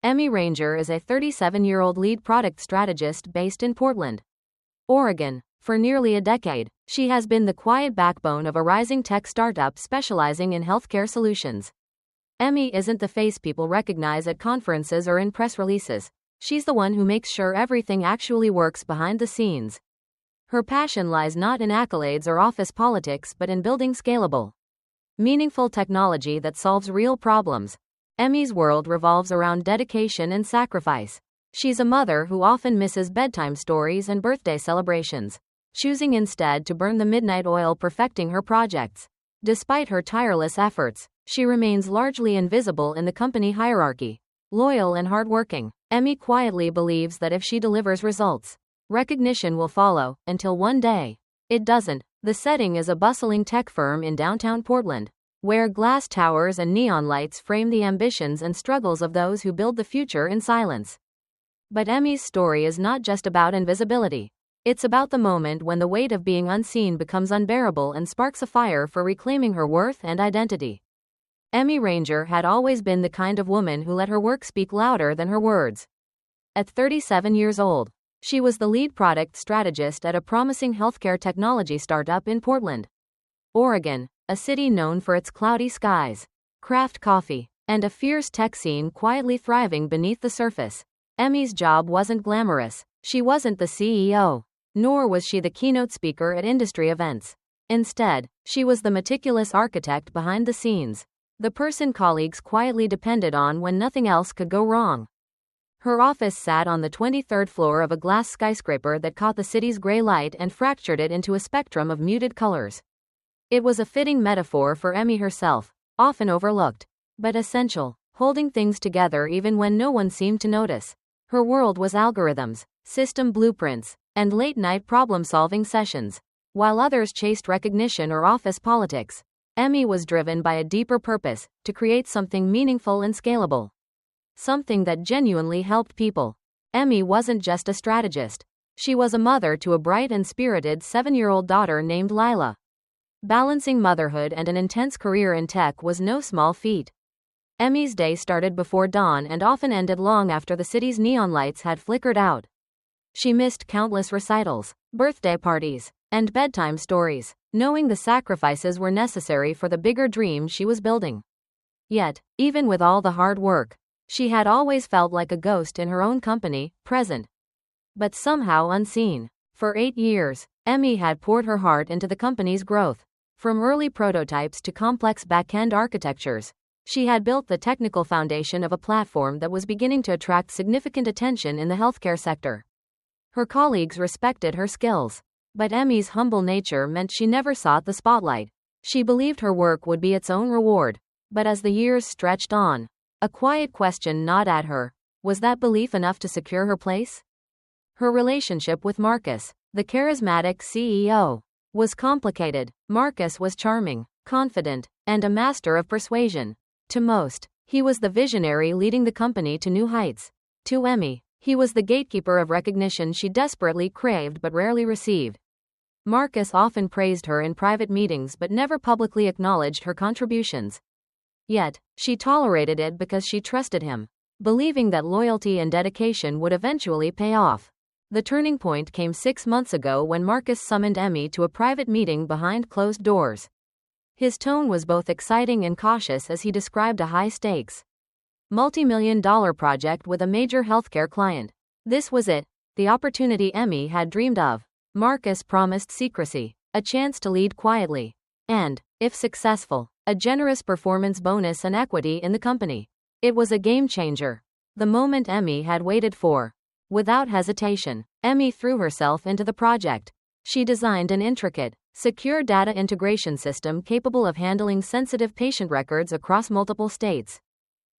Emi Ranger is a 37-year-old lead product strategist based in Portland, Oregon. For nearly a decade, she has been the quiet backbone of a rising tech startup specializing in healthcare solutions. Emi isn't the face people recognize at conferences or in press releases. She's the one who makes sure everything actually works behind the scenes. Her passion lies not in accolades or office politics but in building scalable, meaningful technology that solves real problems. Emi's world revolves around dedication and sacrifice. She's a mother who often misses bedtime stories and birthday celebrations, choosing instead to burn the midnight oil perfecting her projects. Despite her tireless efforts, she remains largely invisible in the company hierarchy. Loyal and hardworking, Emi quietly believes that if she delivers results, recognition will follow, until one day it doesn't. The setting is a bustling tech firm in downtown Portland, where glass towers and neon lights frame the ambitions and struggles of those who build the future in silence. But Emi's story is not just about invisibility. It's about the moment when the weight of being unseen becomes unbearable and sparks a fire for reclaiming her worth and identity. Emi Ranger had always been the kind of woman who let her work speak louder than her words. At 37 years old, she was the lead product strategist at a promising healthcare technology startup in Portland, Oregon, a city known for its cloudy skies, craft coffee, and a fierce tech scene quietly thriving beneath the surface. Emi's job wasn't glamorous. She wasn't the CEO, nor was she the keynote speaker at industry events. Instead, she was the meticulous architect behind the scenes, the person colleagues quietly depended on when nothing else could go wrong. Her office sat on the 23rd floor of a glass skyscraper that caught the city's gray light and fractured it into a spectrum of muted colors. It was a fitting metaphor for Emi herself, often overlooked, but essential, holding things together even when no one seemed to notice. Her world was algorithms, system blueprints, and late-night problem-solving sessions. While others chased recognition or office politics, Emi was driven by a deeper purpose, to create something meaningful and scalable. Something that genuinely helped people. Emi wasn't just a strategist. She was a mother to a bright and spirited 7-year-old daughter named Lila. Balancing motherhood and an intense career in tech was no small feat. Emi's day started before dawn and often ended long after the city's neon lights had flickered out. She missed countless recitals, birthday parties, and bedtime stories, knowing the sacrifices were necessary for the bigger dream she was building. Yet, even with all the hard work, she had always felt like a ghost in her own company, present, but somehow unseen. For 8 years, Emi had poured her heart into the company's growth. From early prototypes to complex back-end architectures, she had built the technical foundation of a platform that was beginning to attract significant attention in the healthcare sector. Her colleagues respected her skills, but Emi's humble nature meant she never sought the spotlight. She believed her work would be its own reward. But as the years stretched on, a quiet question gnawed at her. Was that belief enough to secure her place? Her relationship with Marcus, the charismatic CEO, was complicated. Marcus was charming, confident, and a master of persuasion. To most, he was the visionary leading the company to new heights. To Emi, he was the gatekeeper of recognition she desperately craved but rarely received. Marcus often praised her in private meetings but never publicly acknowledged her contributions. Yet, she tolerated it because she trusted him, believing that loyalty and dedication would eventually pay off. The turning point came 6 months ago when Marcus summoned Emi to a private meeting behind closed doors. His tone was both exciting and cautious as he described a high-stakes, multi-million-dollar project with a major healthcare client. This was it, the opportunity Emi had dreamed of. Marcus promised secrecy, a chance to lead quietly, and, if successful, a generous performance bonus and equity in the company. It was a game-changer, the moment Emi had waited for. Without hesitation, Emi threw herself into the project. She designed an intricate, secure data integration system capable of handling sensitive patient records across multiple states.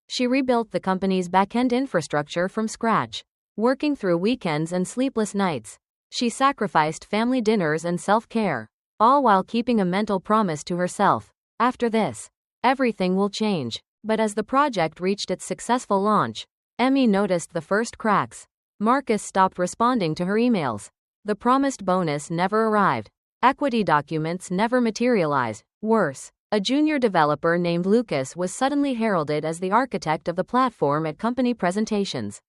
She rebuilt the company's back-end infrastructure from scratch, working through weekends and sleepless nights. She sacrificed family dinners and self-care, all while keeping a mental promise to herself. After this, everything will change. But as the project reached its successful launch, Emi noticed the first cracks. Marcus stopped responding to her emails. The promised bonus never arrived. Equity documents never materialized. Worse, A junior developer named Lucas was suddenly heralded as the architect of the platform at company presentations.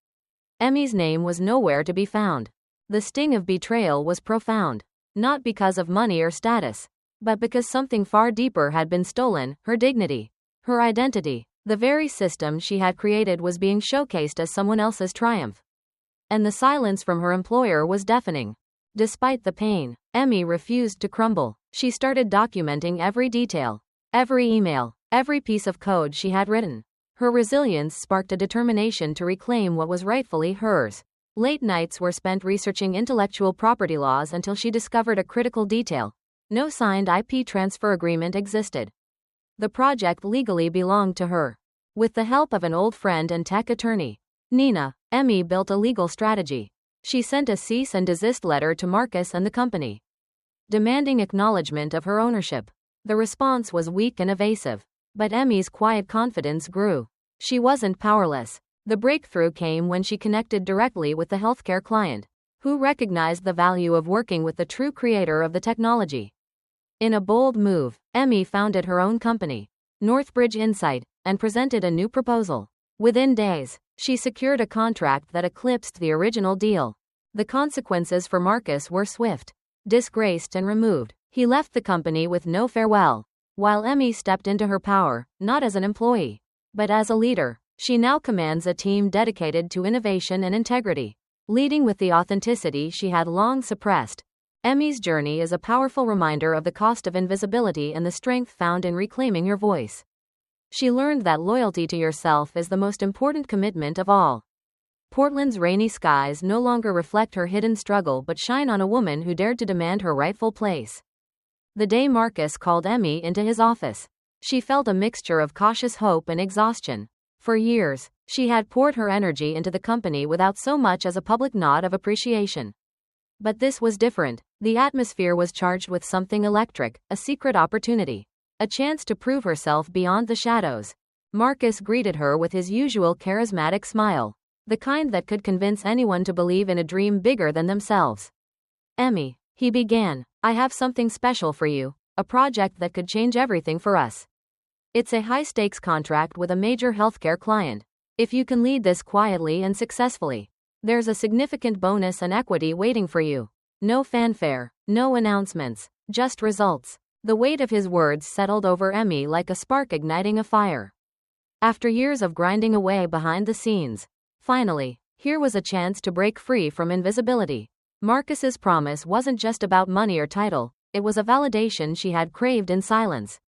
Emi's name was nowhere to be found. The sting of betrayal was profound, not because of money or status, but because something far deeper had been stolen: her dignity, her identity. The very system she had created was being showcased as someone else's triumph. And the silence from her employer was deafening. Despite the pain, Emi refused to crumble. She started documenting every detail, every email, every piece of code she had written. Her resilience sparked a determination to reclaim what was rightfully hers. Late nights were spent researching intellectual property laws until she discovered a critical detail: no signed IP transfer agreement existed. The project legally belonged to her. With the help of an old friend and tech attorney, Nina, Emi built a legal strategy. She sent a cease and desist letter to Marcus and the company, demanding acknowledgement of her ownership. The response was weak and evasive, but Emi's quiet confidence grew. She wasn't powerless. The breakthrough came when she connected directly with the healthcare client, who recognized the value of working with the true creator of the technology. In a bold move, Emi founded her own company, Northbridge Insight, and presented a new proposal. Within days, she secured a contract that eclipsed the original deal. The consequences for Marcus were swift. Disgraced and removed, he left the company with no farewell, while Emi stepped into her power, not as an employee, but as a leader. She now commands a team dedicated to innovation and integrity, leading with the authenticity she had long suppressed. Emi's journey is a powerful reminder of the cost of invisibility and the strength found in reclaiming your voice. She learned that loyalty to yourself is the most important commitment of all. Portland's rainy skies no longer reflect her hidden struggle but shine on a woman who dared to demand her rightful place. The day Marcus called Emi into his office, she felt a mixture of cautious hope and exhaustion. For years, she had poured her energy into the company without so much as a public nod of appreciation. But this was different. The atmosphere was charged with something electric: a secret opportunity, a chance to prove herself beyond the shadows. Marcus greeted her with his usual charismatic smile, the kind that could convince anyone to believe in a dream bigger than themselves. "Emi," he began, "I have something special for you, a project that could change everything for us. It's a high-stakes contract with a major healthcare client. If you can lead this quietly and successfully, there's a significant bonus and equity waiting for you. No fanfare, no announcements, just results." The weight of his words settled over Emi like a spark igniting a fire. After years of grinding away behind the scenes, finally, here was a chance to break free from invisibility. Marcus's promise wasn't just about money or title, it was a validation she had craved in silence.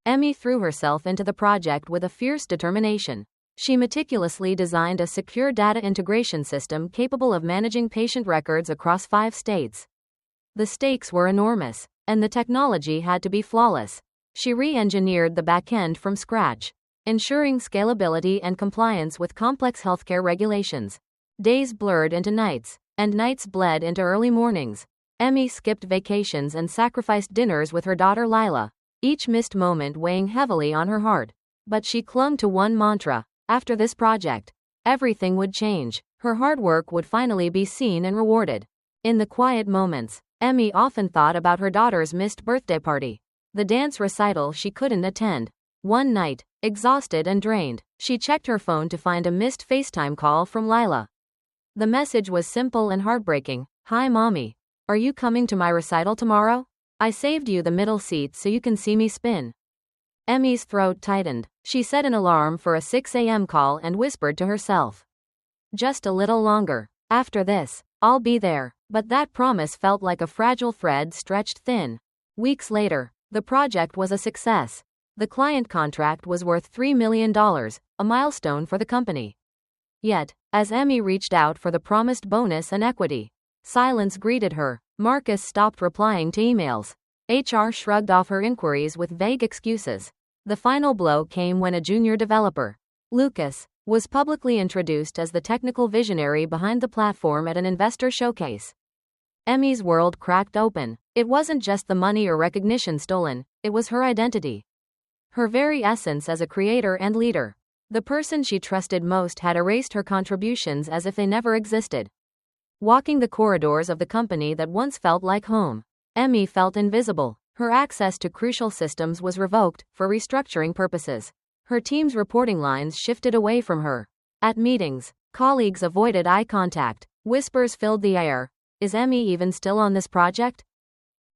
Emi threw herself into the project with a fierce determination. She meticulously designed a secure data integration system capable of managing patient records across 5 states. The stakes were enormous, and the technology had to be flawless. She re-engineered the backend from scratch, ensuring scalability and compliance with complex healthcare regulations. Days blurred into nights, and nights bled into early mornings. Emi skipped vacations and sacrificed dinners with her daughter Lila, each missed moment weighing heavily on her heart. But she clung to one mantra: after this project, everything would change. Her hard work would finally be seen and rewarded. In the quiet moments, Emi often thought about her daughter's missed birthday party, the dance recital she couldn't attend. One night, exhausted and drained, she checked her phone to find a missed FaceTime call from Lila. The message was simple and heartbreaking. "Hi mommy. Are you coming to my recital tomorrow? I saved you the middle seat so you can see me spin." Emi's throat tightened. She set an alarm for a 6 a.m. call and whispered to herself, "Just a little longer. After this, I'll be there." But that promise felt like a fragile thread stretched thin. Weeks later, the project was a success. The client contract was worth $3 million, a milestone for the company. Yet, as Emi reached out for the promised bonus and equity, silence greeted her. Marcus stopped replying to emails. HR shrugged off her inquiries with vague excuses. The final blow came when a junior developer, Lucas, was publicly introduced as the technical visionary behind the platform at an investor showcase. Emi's world cracked open. It wasn't just the money or recognition stolen, it was her identity. Her very essence as a creator and leader. The person she trusted most had erased her contributions as if they never existed. Walking the corridors of the company that once felt like home, Emi felt invisible. Her access to crucial systems was revoked for restructuring purposes. Her team's reporting lines shifted away from her. At meetings, colleagues avoided eye contact. Whispers filled the air. Is Emi even still on this project?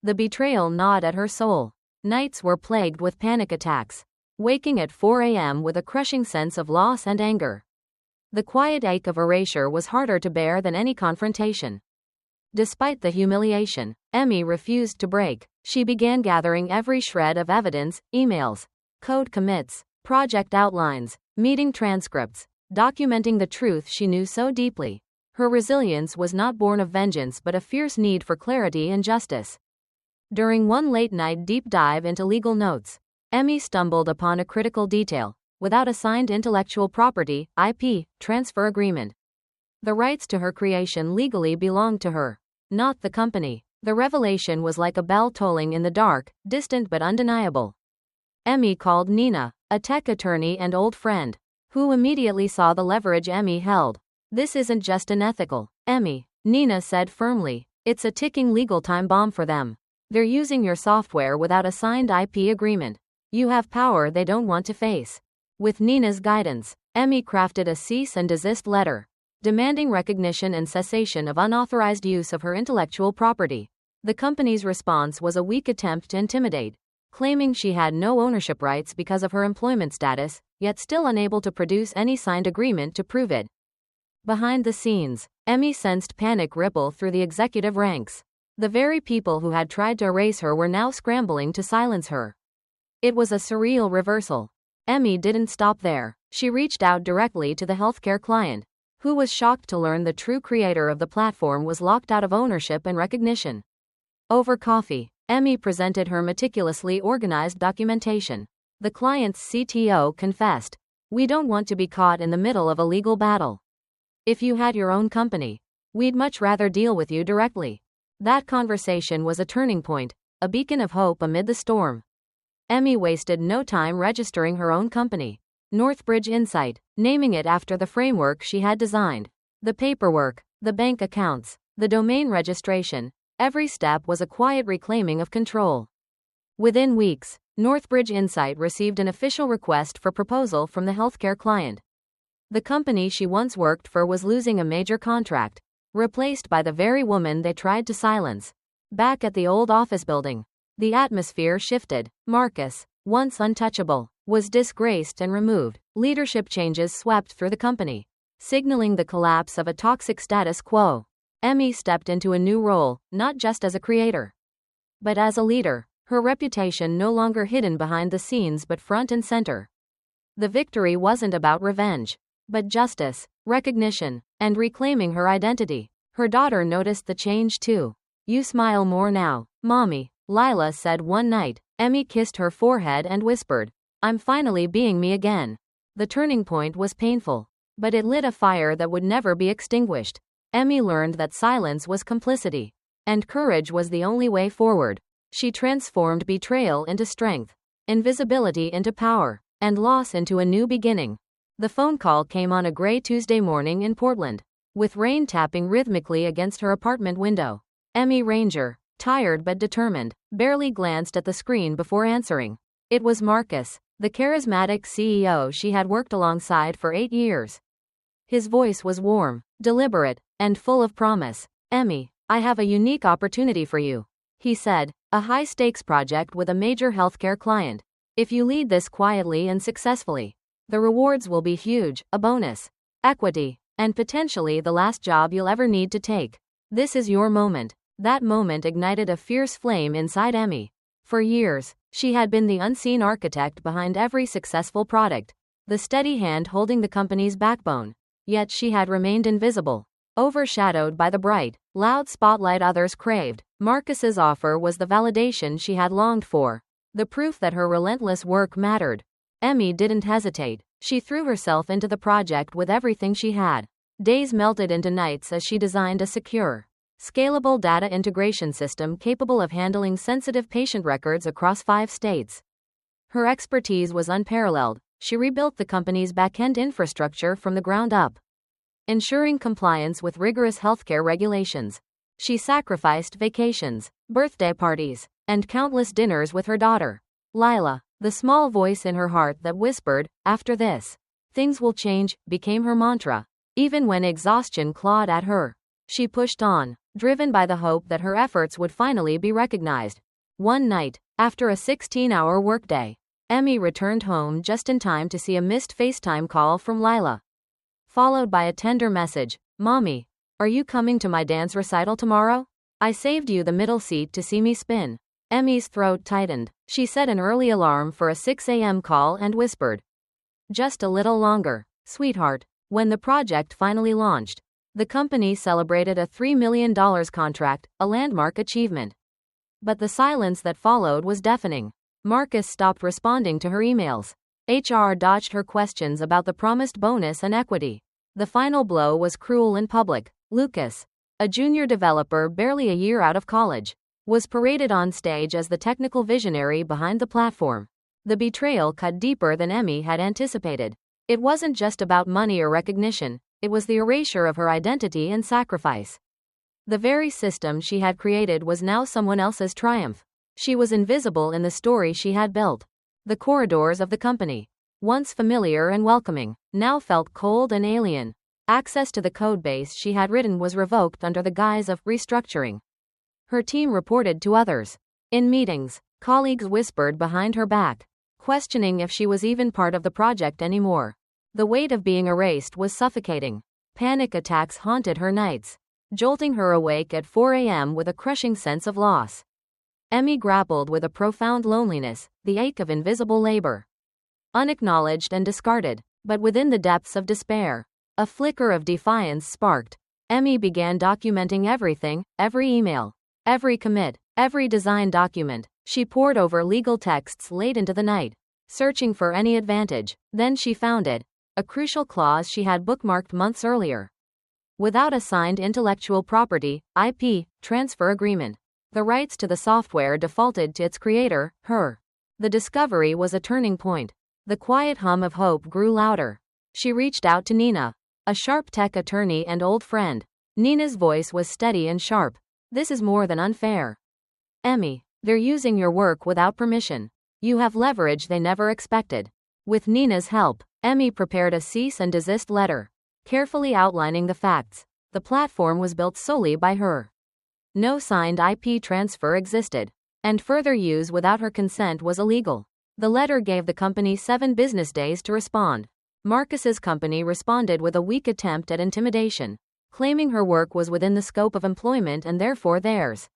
The betrayal gnawed at her soul. Nights were plagued with panic attacks, waking at 4 a.m. with a crushing sense of loss and anger. The quiet ache of erasure was harder to bear than any confrontation. Despite the humiliation, Emi refused to break. She began gathering every shred of evidence, emails, code commits, project outlines, meeting transcripts, documenting the truth she knew so deeply. Her resilience was not born of vengeance but a fierce need for clarity and justice. During one late-night deep dive into legal notes, Emi stumbled upon a critical detail: without a signed intellectual property (IP) transfer agreement. The rights to her creation legally belonged to her, not the company. The revelation was like a bell tolling in the dark, distant but undeniable. Emi called Nina, a tech attorney and old friend, who immediately saw the leverage Emi held. This isn't just unethical, Emi, Nina said firmly. It's a ticking legal time bomb for them. They're using your software without a signed IP agreement. You have power they don't want to face. With Nina's guidance, Emi crafted a cease and desist letter, demanding recognition and cessation of unauthorized use of her intellectual property. The company's response was a weak attempt to intimidate, claiming she had no ownership rights because of her employment status, yet still unable to produce any signed agreement to prove it. Behind the scenes, Emi sensed panic ripple through the executive ranks. The very people who had tried to erase her were now scrambling to silence her. It was a surreal reversal. Emi didn't stop there. She reached out directly to the healthcare client, who was shocked to learn the true creator of the platform was locked out of ownership and recognition. Over coffee, Emi presented her meticulously organized documentation. The client's CTO confessed, "We don't want to be caught in the middle of a legal battle. If you had your own company, we'd much rather deal with you directly." That conversation was a turning point, a beacon of hope amid the storm. Emi wasted no time registering her own company, Northbridge Insight, naming it after the framework she had designed. The paperwork, the bank accounts, the domain registration, every step was a quiet reclaiming of control. Within weeks, Northbridge Insight received an official request for proposal from the healthcare client. The company she once worked for was losing a major contract, replaced by the very woman they tried to silence. Back at the old office building, the atmosphere shifted. Marcus, once untouchable, was disgraced and removed. Leadership changes swept through the company, signaling the collapse of a toxic status quo. Emi stepped into a new role, not just as a creator, but as a leader, her reputation no longer hidden behind the scenes but front and center. The victory wasn't about revenge, but justice, recognition, and reclaiming her identity. Her daughter noticed the change too. "You smile more now, Mommy," Lila said one night. Emi kissed her forehead and whispered, "I'm finally being me again." The turning point was painful, but it lit a fire that would never be extinguished. Emi learned that silence was complicity, and courage was the only way forward. She transformed betrayal into strength, invisibility into power, and loss into a new beginning. The phone call came on a gray Tuesday morning in Portland, with rain tapping rhythmically against her apartment window. Emi Ranger, tired but determined, barely glanced at the screen before answering. It was Marcus, the charismatic CEO she had worked alongside for 8 years. His voice was warm, deliberate, and full of promise. "Emi, I have a unique opportunity for you," he said, "a high-stakes project with a major healthcare client. If you lead this quietly and successfully, the rewards will be huge: a bonus, equity, and potentially the last job you'll ever need to take. This is your moment." That moment ignited a fierce flame inside Emi. For years, she had been the unseen architect behind every successful product, the steady hand holding the company's backbone. Yet she had remained invisible, overshadowed by the bright, loud spotlight others craved. Marcus's offer was the validation she had longed for, the proof that her relentless work mattered. Emi didn't hesitate. She threw herself into the project with everything she had. Days melted into nights as she designed a secure, scalable data integration system capable of handling sensitive patient records across 5 states. Her expertise was unparalleled. She rebuilt the company's back-end infrastructure from the ground up, ensuring compliance with rigorous healthcare regulations. She sacrificed vacations, birthday parties, and countless dinners with her daughter. Lila, the small voice in her heart that whispered, "After this, things will change," became her mantra. Even when exhaustion clawed at her, she pushed on, driven by the hope that her efforts would finally be recognized. One night, after a 16-hour workday, Emi returned home just in time to see a missed FaceTime call from Lila, followed by a tender message. "Mommy, are you coming to my dance recital tomorrow? I saved you the middle seat to see me spin." Emi's throat tightened. She set an early alarm for a 6 a.m. call and whispered, "Just a little longer, sweetheart." When the project finally launched, the company celebrated a $3 million contract, a landmark achievement. But the silence that followed was deafening. Marcus stopped responding to her emails. HR dodged her questions about the promised bonus and equity. The final blow was cruel and public. Lucas, a junior developer barely a year out of college, was paraded on stage as the technical visionary behind the platform. The betrayal cut deeper than Emi had anticipated. It wasn't just about money or recognition, it was the erasure of her identity and sacrifice. The very system she had created was now someone else's triumph. She was invisible in the story she had built. The corridors of the company, once familiar and welcoming, now felt cold and alien. Access to the codebase she had written was revoked under the guise of restructuring. Her team reported to others. In meetings, colleagues whispered behind her back, questioning if she was even part of the project anymore. The weight of being erased was suffocating. Panic attacks haunted her nights, jolting her awake at 4 a.m. with a crushing sense of loss. Emi grappled with a profound loneliness, the ache of invisible labor. Unacknowledged and discarded, but within the depths of despair, a flicker of defiance sparked. Emi began documenting everything, every email, every commit, every design document. She pored over legal texts late into the night, searching for any advantage. Then she found it, a crucial clause she had bookmarked months earlier. Without a signed intellectual property, IP, transfer agreement, the rights to the software defaulted to its creator, her. The discovery was a turning point. The quiet hum of hope grew louder. She reached out to Nina, a sharp tech attorney and old friend. Nina's voice was steady and sharp. "This is more than unfair. Emi, they're using your work without permission. You have leverage they never expected." With Nina's help, Emi prepared a cease and desist letter, carefully outlining the facts. The platform was built solely by her. No signed IP transfer existed, and further use without her consent was illegal. The letter gave the company 7 business days to respond. Marcus's company responded with a weak attempt at intimidation, claiming her work was within the scope of employment and therefore theirs.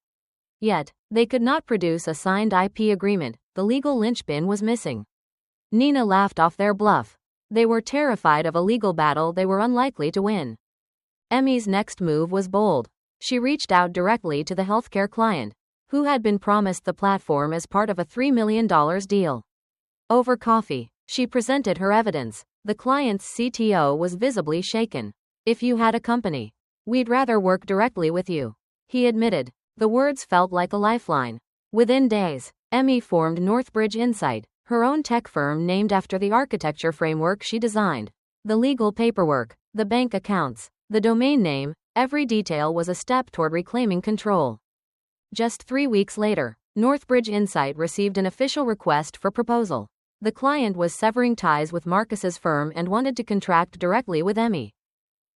Yet, they could not produce a signed IP agreement. The legal linchpin was missing. Nina laughed off their bluff. They were terrified of a legal battle they were unlikely to win. Emi's next move was bold. She reached out directly to the healthcare client, who had been promised the platform as part of a $3 million deal. Over coffee, she presented her evidence. The client's CTO was visibly shaken. "If you had a company, we'd rather work directly with you," he admitted. The words felt like a lifeline. Within days, Emi formed Northbridge Insight, her own tech firm named after the architecture framework she designed. The legal paperwork, the bank accounts, the domain name, every detail was a step toward reclaiming control. Just 3 weeks later, Northbridge Insight received an official request for proposal. The client was severing ties with Marcus's firm and wanted to contract directly with Emi.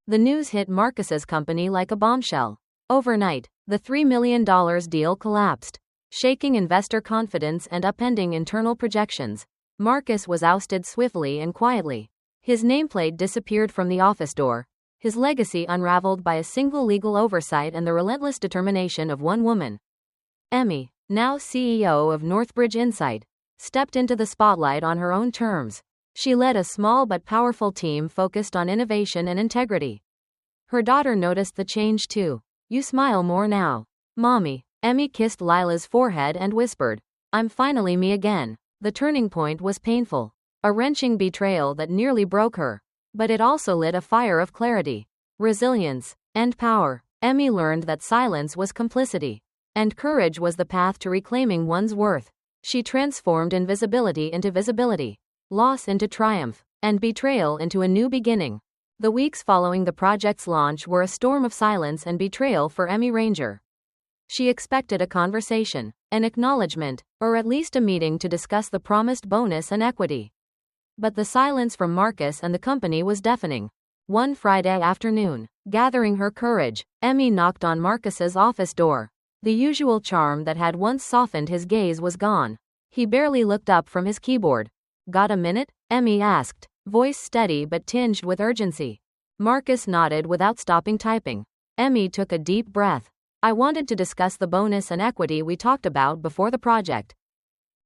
The news hit Marcus's company like a bombshell. Overnight, the $3 million deal collapsed, shaking investor confidence and upending internal projections. Marcus was ousted swiftly and quietly. His nameplate disappeared from the office door, his legacy unraveled by a single legal oversight and the relentless determination of one woman. Emi, now CEO of Northbridge Insight, stepped into the spotlight on her own terms. She led a small but powerful team focused on innovation and integrity. Her daughter noticed the change too. "You smile more now, Mommy." Emi kissed Lila's forehead and whispered, "I'm finally me again." The turning point was painful, a wrenching betrayal that nearly broke her. But it also lit a fire of clarity, resilience, and power. Emi learned that silence was complicity, and courage was the path to reclaiming one's worth. She transformed invisibility into visibility, loss into triumph, and betrayal into a new beginning. The weeks following the project's launch were a storm of silence and betrayal for Emi Ranger. She expected a conversation, an acknowledgement, or at least a meeting to discuss the promised bonus and equity. But the silence from Marcus and the company was deafening. One Friday afternoon, gathering her courage, Emi knocked on Marcus's office door. The usual charm that had once softened his gaze was gone. He barely looked up from his keyboard. "Got a minute?" Emi asked, voice steady but tinged with urgency. Marcus nodded without stopping typing. Emi took a deep breath. "I wanted to discuss the bonus and equity we talked about before the project."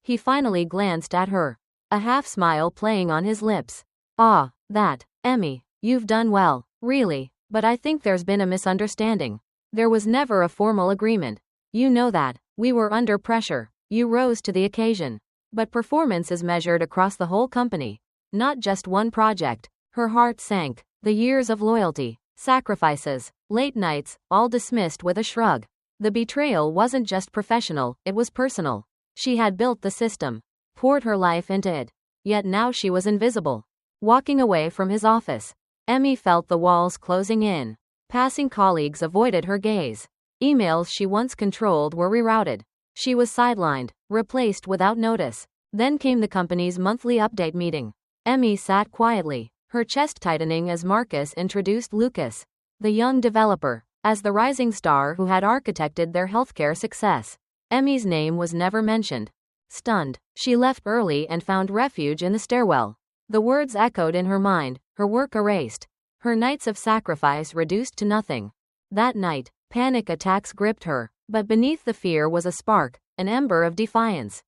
He finally glanced at her, a half-smile playing on his lips. "Ah, that, Emi, you've done well, really, but I think there's been a misunderstanding. There was never a formal agreement. You know that. We were under pressure. You rose to the occasion. But performance is measured across the whole company, not just one project." Her heart sank. The years of loyalty, sacrifices, late nights, all dismissed with a shrug. The betrayal wasn't just professional, it was personal. She had built the system, poured her life into it, yet now she was invisible. Walking away from his office, Emi felt the walls closing in. Passing colleagues avoided her gaze. Emails she once controlled were rerouted. She was sidelined, replaced without notice. Then came the company's monthly update meeting. Emi sat quietly, her chest tightening as Marcus introduced Lucas, the young developer, as the rising star who had architected their healthcare success. Emi's name was never mentioned. Stunned, she left early and found refuge in the stairwell. The words echoed in her mind, her work erased, her nights of sacrifice reduced to nothing. That night, panic attacks gripped her, but beneath the fear was a spark, an ember of defiance.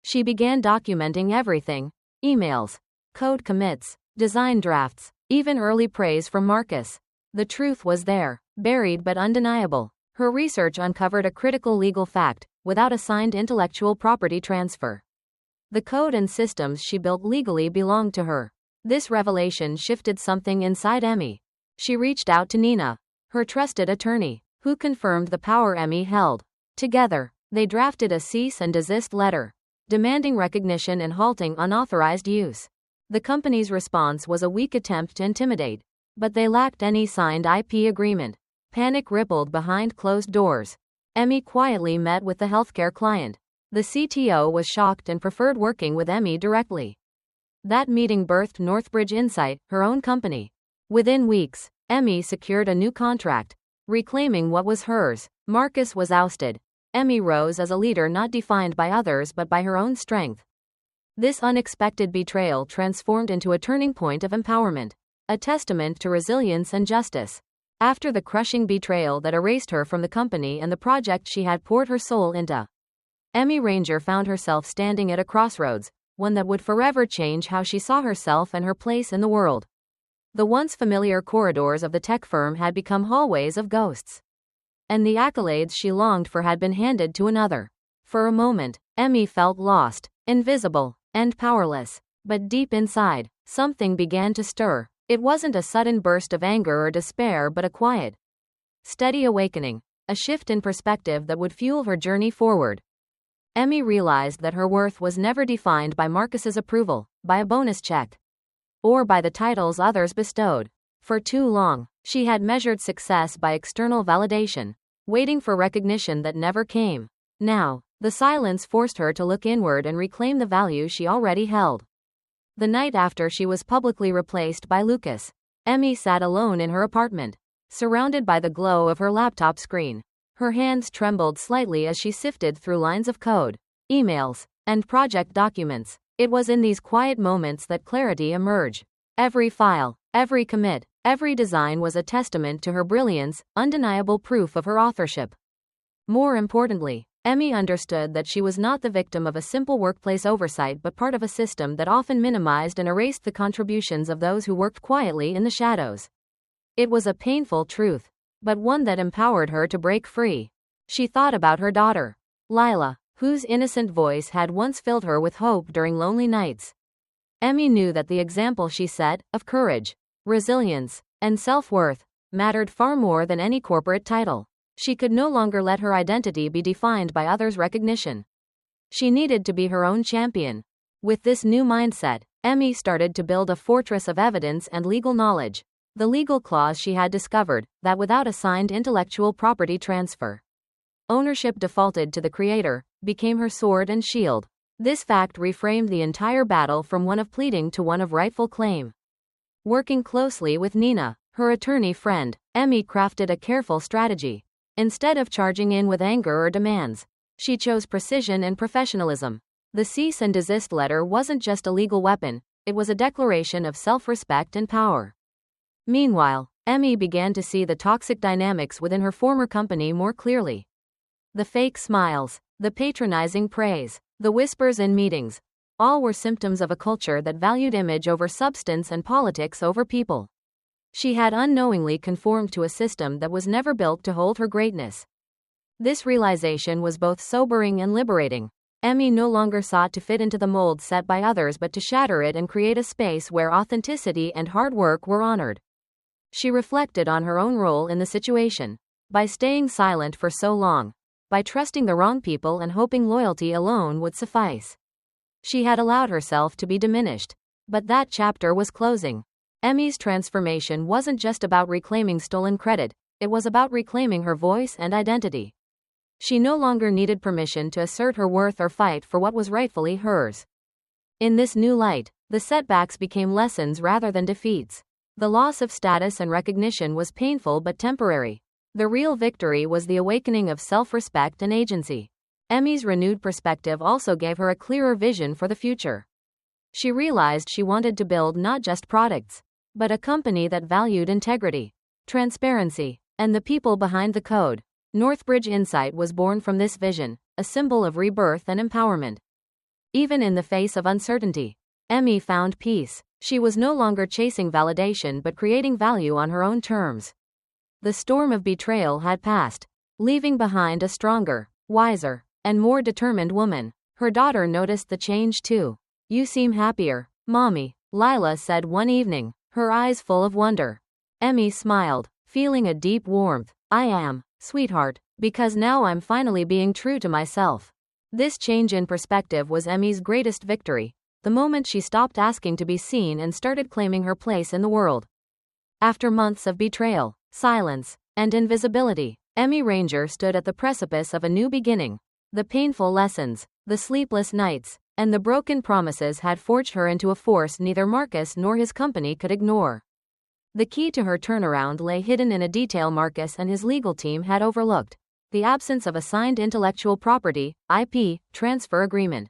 She began documenting everything: emails, code commits, design drafts, even early praise from Marcus. The truth was there, buried but undeniable. Her research uncovered a critical legal fact: without a signed intellectual property transfer, the code and systems she built legally belonged to her. This revelation shifted something inside Emi. She reached out to Nina, her trusted attorney, who confirmed the power Emi held. Together, they drafted a cease and desist letter, demanding recognition and halting unauthorized use. The company's response was a weak attempt to intimidate, but they lacked any signed IP agreement. Panic rippled behind closed doors. Emi quietly met with the healthcare client. The CTO was shocked and preferred working with Emi directly. That meeting birthed Northbridge Insight, her own company. Within weeks, Emi secured a new contract, reclaiming what was hers. Marcus was ousted. Emi rose as a leader not defined by others but by her own strength. This unexpected betrayal transformed into a turning point of empowerment, a testament to resilience and justice. After the crushing betrayal that erased her from the company and the project she had poured her soul into, Emi Ranger found herself standing at a crossroads, one that would forever change how she saw herself and her place in the world. The once familiar corridors of the tech firm had become hallways of ghosts, and the accolades she longed for had been handed to another. For a moment, Emi felt lost, invisible, and powerless. But deep inside, something began to stir. It wasn't a sudden burst of anger or despair but a quiet, steady awakening, a shift in perspective that would fuel her journey forward. Emi realized that her worth was never defined by Marcus's approval, by a bonus check, or by the titles others bestowed. For too long, she had measured success by external validation, waiting for recognition that never came. Now, the silence forced her to look inward and reclaim the value she already held. The night after she was publicly replaced by Lucas, Emi sat alone in her apartment, surrounded by the glow of her laptop screen. Her hands trembled slightly as she sifted through lines of code, emails, and project documents. It was in these quiet moments that clarity emerged. Every file, every commit, every design was a testament to her brilliance, undeniable proof of her authorship. More importantly, Emi understood that she was not the victim of a simple workplace oversight but part of a system that often minimized and erased the contributions of those who worked quietly in the shadows. It was a painful truth, but one that empowered her to break free. She thought about her daughter, Lila, whose innocent voice had once filled her with hope during lonely nights. Emi knew that the example she set, of courage, resilience, and self-worth, mattered far more than any corporate title. She could no longer let her identity be defined by others' recognition. She needed to be her own champion. With this new mindset, Emi started to build a fortress of evidence and legal knowledge. The legal clause she had discovered, that without a signed intellectual property transfer, ownership defaulted to the creator, became her sword and shield. This fact reframed the entire battle from one of pleading to one of rightful claim. Working closely with Nina, her attorney friend, Emi crafted a careful strategy. Instead of charging in with anger or demands, she chose precision and professionalism. The cease and desist letter wasn't just a legal weapon, it was a declaration of self-respect and power. Meanwhile, Emi began to see the toxic dynamics within her former company more clearly. The fake smiles, the patronizing praise, the whispers in meetings, all were symptoms of a culture that valued image over substance and politics over people. She had unknowingly conformed to a system that was never built to hold her greatness. This realization was both sobering and liberating. Emi no longer sought to fit into the mold set by others but to shatter it and create a space where authenticity and hard work were honored. She reflected on her own role in the situation. By staying silent for so long, by trusting the wrong people and hoping loyalty alone would suffice, she had allowed herself to be diminished. But that chapter was closing. Emi's transformation wasn't just about reclaiming stolen credit, it was about reclaiming her voice and identity. She no longer needed permission to assert her worth or fight for what was rightfully hers. In this new light, the setbacks became lessons rather than defeats. The loss of status and recognition was painful but temporary. The real victory was the awakening of self-respect and agency. Emi's renewed perspective also gave her a clearer vision for the future. She realized she wanted to build not just products, but a company that valued integrity, transparency, and the people behind the code. Northbridge Insight was born from this vision, a symbol of rebirth and empowerment. Even in the face of uncertainty, Emi found peace. She was no longer chasing validation but creating value on her own terms. The storm of betrayal had passed, leaving behind a stronger, wiser, and more determined woman. Her daughter noticed the change too. "You seem happier, Mommy," Lila said one evening, her eyes full of wonder. Emi smiled, feeling a deep warmth. "I am, sweetheart, because now I'm finally being true to myself." This change in perspective was Emi's greatest victory, the moment she stopped asking to be seen and started claiming her place in the world. After months of betrayal, silence, and invisibility, Emi Ranger stood at the precipice of a new beginning. The painful lessons, the sleepless nights, and the broken promises had forged her into a force neither Marcus nor his company could ignore. The key to her turnaround lay hidden in a detail Marcus and his legal team had overlooked: the absence of a signed intellectual property (IP) transfer agreement.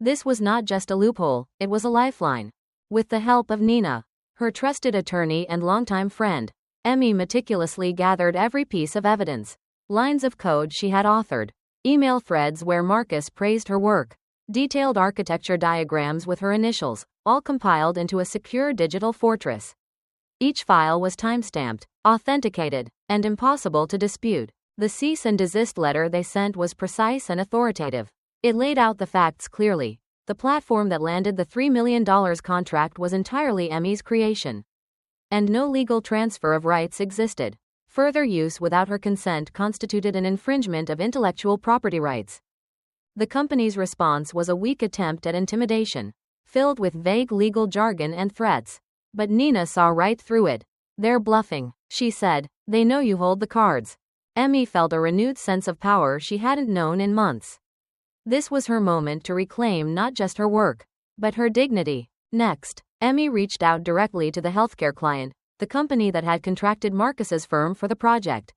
This was not just a loophole, it was a lifeline. With the help of Nina, her trusted attorney and longtime friend, Emi meticulously gathered every piece of evidence. Lines of code she had authored, email threads where Marcus praised her work, detailed architecture diagrams with her initials, all compiled into a secure digital fortress. Each file was timestamped, authenticated, and impossible to dispute. The cease and desist letter they sent was precise and authoritative. It laid out the facts clearly. The platform that landed the $3 million contract was entirely Emi's creation, and no legal transfer of rights existed. Further use without her consent constituted an infringement of intellectual property rights. The company's response was a weak attempt at intimidation, filled with vague legal jargon and threats. But Nina saw right through it. "They're bluffing," she said. "They know you hold the cards." Emi felt a renewed sense of power she hadn't known in months. This was her moment to reclaim not just her work, but her dignity. Next, Emi reached out directly to the healthcare client, the company that had contracted Marcus's firm for the project.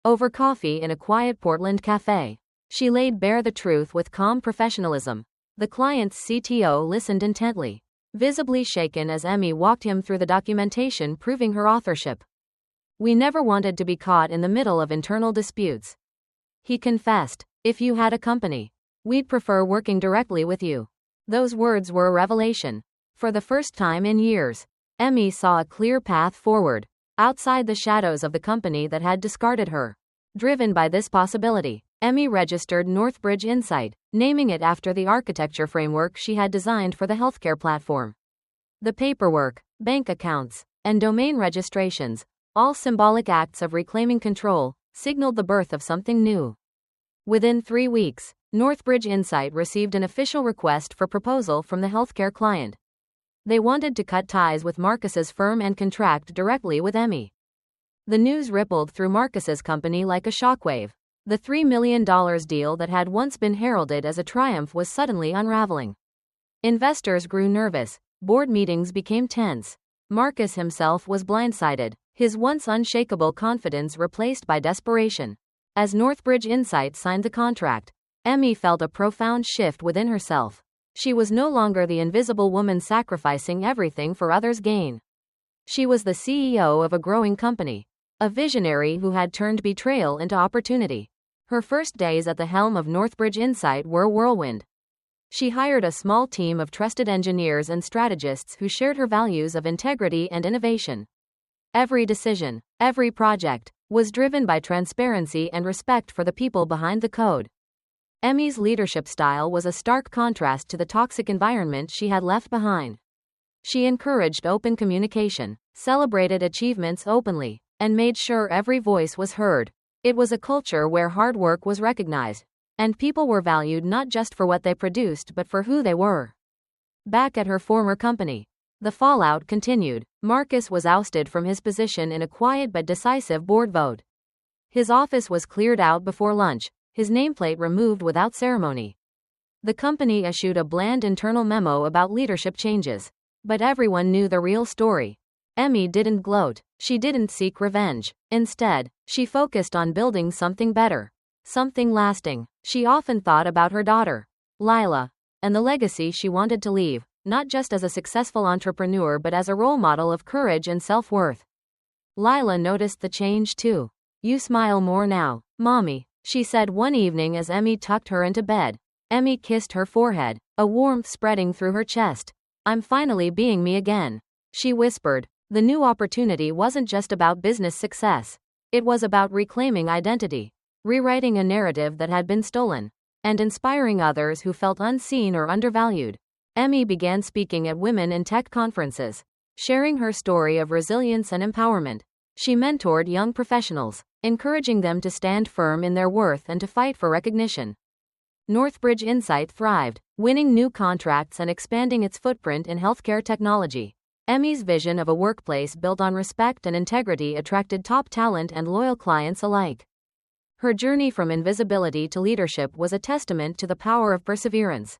Over coffee in a quiet Portland cafe, she laid bare the truth with calm professionalism. The client's CTO listened intently, visibly shaken as Emi walked him through the documentation proving her authorship. "We never wanted to be caught in the middle of internal disputes," he confessed. "If you had a company, we'd prefer working directly with you." Those words were a revelation. For the first time in years, Emi saw a clear path forward, outside the shadows of the company that had discarded her. Driven by this possibility, Emi registered Northbridge Insight, naming it after the architecture framework she had designed for the healthcare platform. The paperwork, bank accounts, and domain registrations, all symbolic acts of reclaiming control, signaled the birth of something new. Within 3 weeks, Northbridge Insight received an official request for proposal from the healthcare client. They wanted to cut ties with Marcus's firm and contract directly with Emi. The news rippled through Marcus's company like a shockwave. The $3 million deal that had once been heralded as a triumph was suddenly unraveling. Investors grew nervous. Board meetings became tense. Marcus himself was blindsided, his once unshakable confidence replaced by desperation. As Northbridge Insights signed the contract, Emi felt a profound shift within herself. She was no longer the invisible woman sacrificing everything for others' gain. She was the CEO of a growing company, a visionary who had turned betrayal into opportunity. Her first days at the helm of Northbridge Insight were a whirlwind. She hired a small team of trusted engineers and strategists who shared her values of integrity and innovation. Every decision, every project, was driven by transparency and respect for the people behind the code. Emi's leadership style was a stark contrast to the toxic environment she had left behind. She encouraged open communication, celebrated achievements openly, and made sure every voice was heard. It was a culture where hard work was recognized, and people were valued not just for what they produced but for who they were. Back at her former company, the fallout continued. Marcus was ousted from his position in a quiet but decisive board vote. His office was cleared out before lunch, his nameplate removed without ceremony. The company issued a bland internal memo about leadership changes, but everyone knew the real story. Emi didn't gloat, she didn't seek revenge. Instead, she focused on building something better, something lasting. She often thought about her daughter, Lila, and the legacy she wanted to leave, not just as a successful entrepreneur but as a role model of courage and self-worth. Lila noticed the change too. "You smile more now, Mommy," she said one evening as Emi tucked her into bed. Emi kissed her forehead, a warmth spreading through her chest. "I'm finally being me again," she whispered. The new opportunity wasn't just about business success. It was about reclaiming identity, rewriting a narrative that had been stolen, and inspiring others who felt unseen or undervalued. Emi began speaking at women in tech conferences, sharing her story of resilience and empowerment. She mentored young professionals, encouraging them to stand firm in their worth and to fight for recognition. Northbridge Insight thrived, winning new contracts and expanding its footprint in healthcare technology. Emi's vision of a workplace built on respect and integrity attracted top talent and loyal clients alike. Her journey from invisibility to leadership was a testament to the power of perseverance,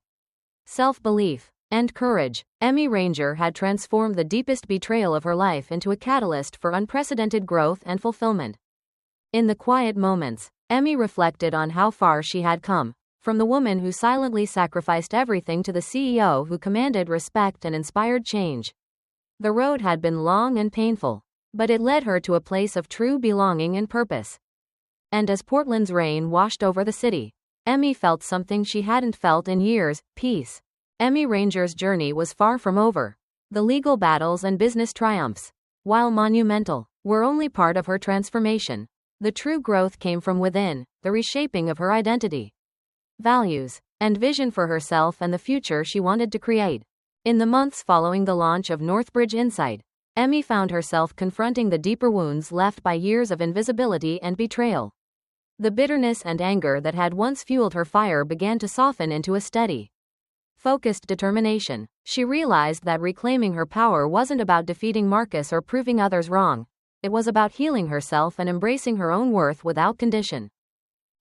self-belief, and courage. Emi Ranger had transformed the deepest betrayal of her life into a catalyst for unprecedented growth and fulfillment. In the quiet moments, Emi reflected on how far she had come, from the woman who silently sacrificed everything to the CEO who commanded respect and inspired change. The road had been long and painful, but it led her to a place of true belonging and purpose. And as Portland's rain washed over the city, Emi felt something she hadn't felt in years: peace. Emi Ranger's journey was far from over. The legal battles and business triumphs, while monumental, were only part of her transformation. The true growth came from within, the reshaping of her identity, values, and vision for herself and the future she wanted to create. In the months following the launch of Northbridge Insight, Emi found herself confronting the deeper wounds left by years of invisibility and betrayal. The bitterness and anger that had once fueled her fire began to soften into a steady, focused determination. She realized that reclaiming her power wasn't about defeating Marcus or proving others wrong. It was about healing herself and embracing her own worth without condition.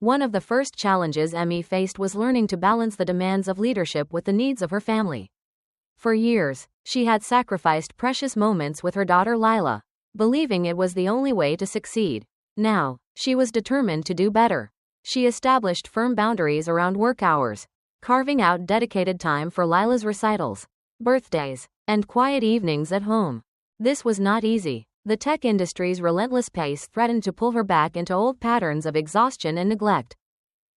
One of the first challenges Emi faced was learning to balance the demands of leadership with the needs of her family. For years, she had sacrificed precious moments with her daughter Lila, believing it was the only way to succeed. Now, she was determined to do better. She established firm boundaries around work hours, carving out dedicated time for Lila's recitals, birthdays, and quiet evenings at home. This was not easy. The tech industry's relentless pace threatened to pull her back into old patterns of exhaustion and neglect.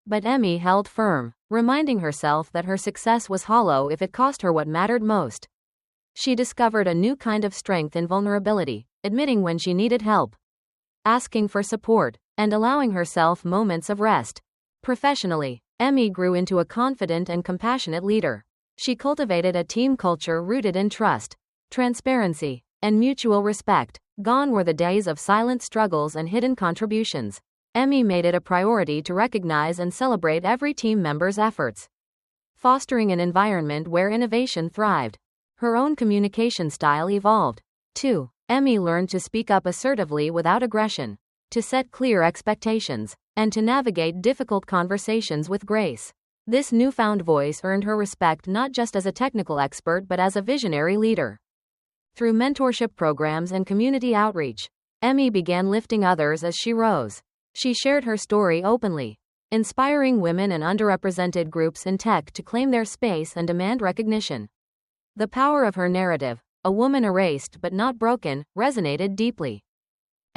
But Emi held firm, reminding herself that her success was hollow if it cost her what mattered most. She discovered a new kind of strength in vulnerability, admitting when she needed help, asking for support, and allowing herself moments of rest. Professionally, Emi grew into a confident and compassionate leader. She cultivated a team culture rooted in trust, transparency, and mutual respect. Gone were the days of silent struggles and hidden contributions. Emi made it a priority to recognize and celebrate every team member's efforts, fostering an environment where innovation thrived. Her own communication style evolved. 2. Emi learned to speak up assertively without aggression, to set clear expectations, and to navigate difficult conversations with grace. This newfound voice earned her respect not just as a technical expert but as a visionary leader. Through mentorship programs and community outreach, Emi began lifting others as she rose. She shared her story openly, inspiring women and underrepresented groups in tech to claim their space and demand recognition. The power of her narrative, "A woman erased but not broken," resonated deeply.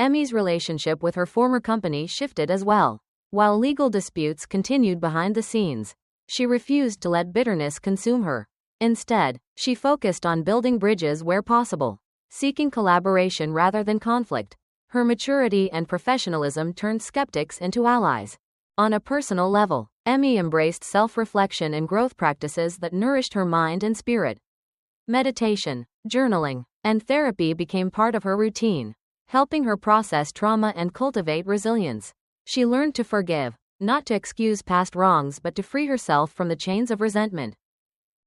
Emi's relationship with her former company shifted as well. While legal disputes continued behind the scenes, she refused to let bitterness consume her. Instead, she focused on building bridges where possible, seeking collaboration rather than conflict. Her maturity and professionalism turned skeptics into allies. On a personal level, Emi embraced self-reflection and growth practices that nourished her mind and spirit. Meditation, journaling, and therapy became part of her routine, helping her process trauma and cultivate resilience. She learned to forgive, not to excuse past wrongs but to free herself from the chains of resentment.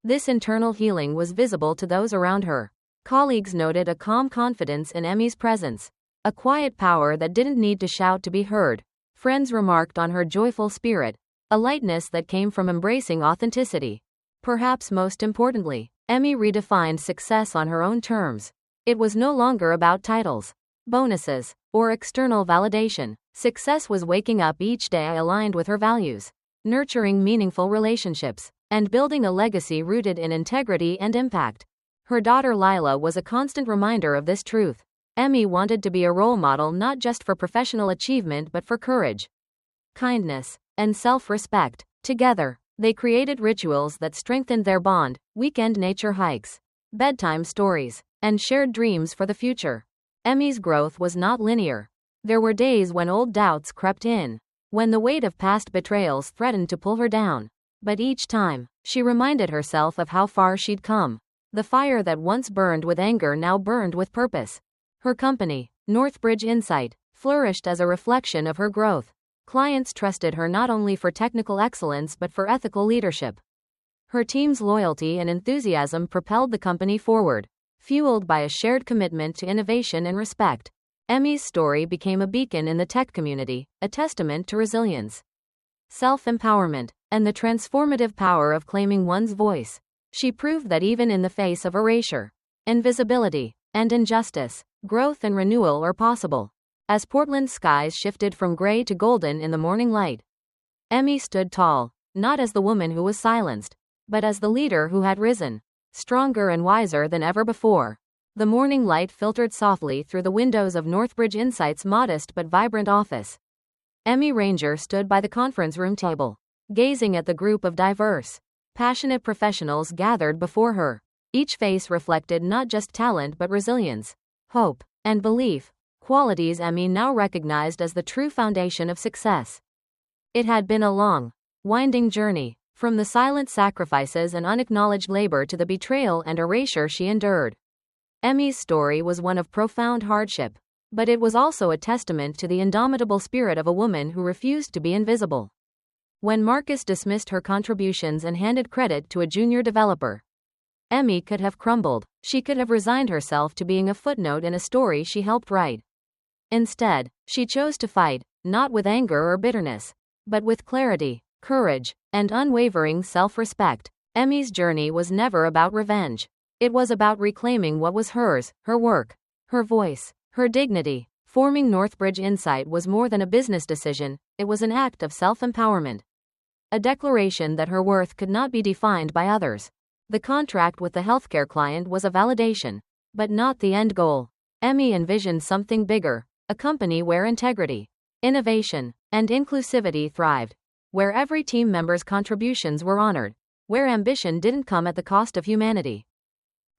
This internal healing was visible to those around her. Colleagues noted a calm confidence in Emi's presence, a quiet power that didn't need to shout to be heard. Friends remarked on her joyful spirit, a lightness that came from embracing authenticity. Perhaps most importantly, Emi redefined success on her own terms. It was no longer about titles, bonuses, or external validation. Success was waking up each day aligned with her values, nurturing meaningful relationships, and building a legacy rooted in integrity and impact. Her daughter Lila was a constant reminder of this truth. Emi wanted to be a role model not just for professional achievement but for courage, kindness, and self-respect. Together, they created rituals that strengthened their bond: weekend nature hikes, bedtime stories, and shared dreams for the future. Emi's growth was not linear. There were days when old doubts crept in, when the weight of past betrayals threatened to pull her down. But each time, she reminded herself of how far she'd come. The fire that once burned with anger now burned with purpose. Her company, Northbridge Insight, flourished as a reflection of her growth. Clients trusted her not only for technical excellence but for ethical leadership. Her team's loyalty and enthusiasm propelled the company forward, fueled by a shared commitment to innovation and respect. Emi's story became a beacon in the tech community, a testament to resilience, self-empowerment, and the transformative power of claiming one's voice. She proved that even in the face of erasure, invisibility, and injustice, growth and renewal are possible. As Portland's skies shifted from gray to golden in the morning light, Emi stood tall, not as the woman who was silenced, but as the leader who had risen, stronger and wiser than ever before. The morning light filtered softly through the windows of Northbridge Insight's modest but vibrant office. Emi Ranger stood by the conference room table, gazing at the group of diverse, passionate professionals gathered before her. Each face reflected not just talent but resilience, hope, and belief, qualities Emi now recognized as the true foundation of success. It had been a long, winding journey, from the silent sacrifices and unacknowledged labor to the betrayal and erasure she endured. Emi's story was one of profound hardship, but it was also a testament to the indomitable spirit of a woman who refused to be invisible. When Marcus dismissed her contributions and handed credit to a junior developer, Emi could have crumbled. She could have resigned herself to being a footnote in a story she helped write. Instead, she chose to fight, not with anger or bitterness, but with clarity, courage, and unwavering self-respect. Emi's journey was never about revenge. It was about reclaiming what was hers: her work, her voice, her dignity. Forming Northbridge Insight was more than a business decision, it was an act of self-empowerment. A declaration that her worth could not be defined by others. The contract with the healthcare client was a validation, but not the end goal. Emi envisioned something bigger, a company where integrity, innovation, and inclusivity thrived, where every team member's contributions were honored, where ambition didn't come at the cost of humanity.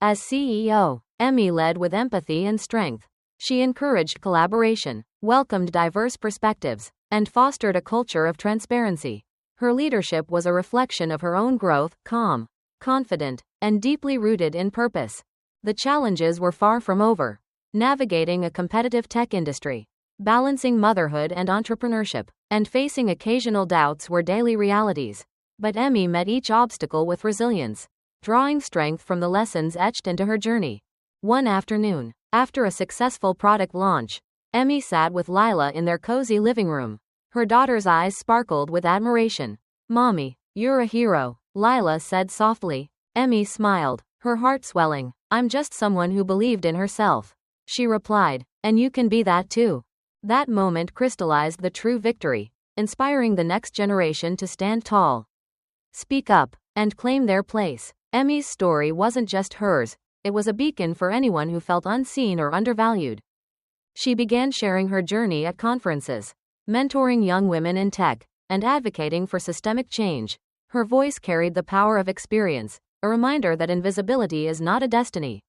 As CEO, Emi led with empathy and strength. She encouraged collaboration, welcomed diverse perspectives, and fostered a culture of transparency. Her leadership was a reflection of her own growth, calm, confident, and deeply rooted in purpose. The challenges were far from over. Navigating a competitive tech industry, balancing motherhood and entrepreneurship, and facing occasional doubts were daily realities. But Emi met each obstacle with resilience. drawing strength from the lessons etched into her journey. One afternoon, after a successful product launch, Emi sat with Lila in their cozy living room. Her daughter's eyes sparkled with admiration. "Mommy, you're a hero," Lila said softly. Emi smiled, her heart swelling. "I'm just someone who believed in herself," she replied. "And you can be that too." That moment crystallized the true victory, inspiring the next generation to stand tall, speak up, and claim their place. Emi's story wasn't just hers, it was a beacon for anyone who felt unseen or undervalued. She began sharing her journey at conferences, mentoring young women in tech, and advocating for systemic change. Her voice carried the power of experience, a reminder that invisibility is not a destiny,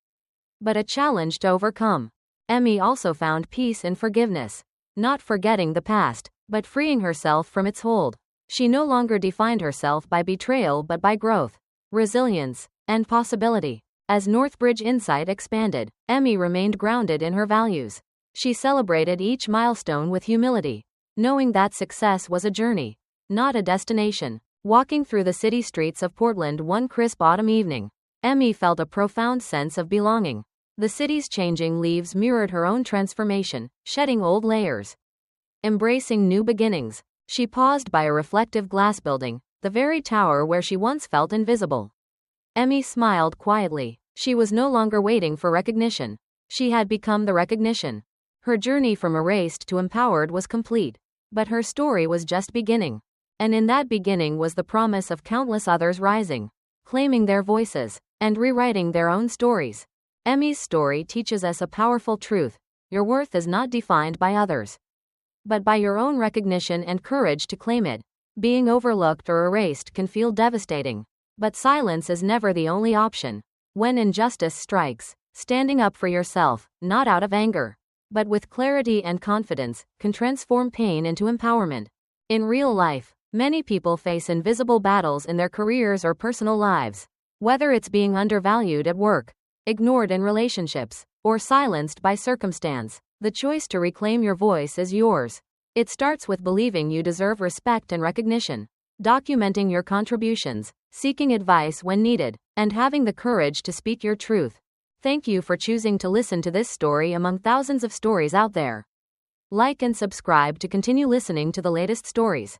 but a challenge to overcome. Emi also found peace in forgiveness, not forgetting the past, but freeing herself from its hold. She no longer defined herself by betrayal but by growth, resilience, and possibility. As Northbridge Insight expanded, Emi remained grounded in her values. She celebrated each milestone with humility, knowing that success was a journey, not a destination. Walking through the city streets of Portland one crisp autumn evening, Emi felt a profound sense of belonging. The city's changing leaves mirrored her own transformation, shedding old layers, embracing new beginnings. She paused by a reflective glass building, the very tower where she once felt invisible. Emi smiled quietly. She was no longer waiting for recognition. She had become the recognition. Her journey from erased to empowered was complete. But her story was just beginning. And in that beginning was the promise of countless others rising, claiming their voices, and rewriting their own stories. Emi's story teaches us a powerful truth: your worth is not defined by others, but by your own recognition and courage to claim it. Being overlooked or erased can feel devastating, but silence is never the only option. When injustice strikes, standing up for yourself, not out of anger, but with clarity and confidence, can transform pain into empowerment. In real life, many people face invisible battles in their careers or personal lives. Whether it's being undervalued at work, ignored in relationships, or silenced by circumstance, the choice to reclaim your voice is yours. It starts with believing you deserve respect and recognition, documenting your contributions, seeking advice when needed, and having the courage to speak your truth. Thank you for choosing to listen to this story among thousands of stories out there. Like and subscribe to continue listening to the latest stories.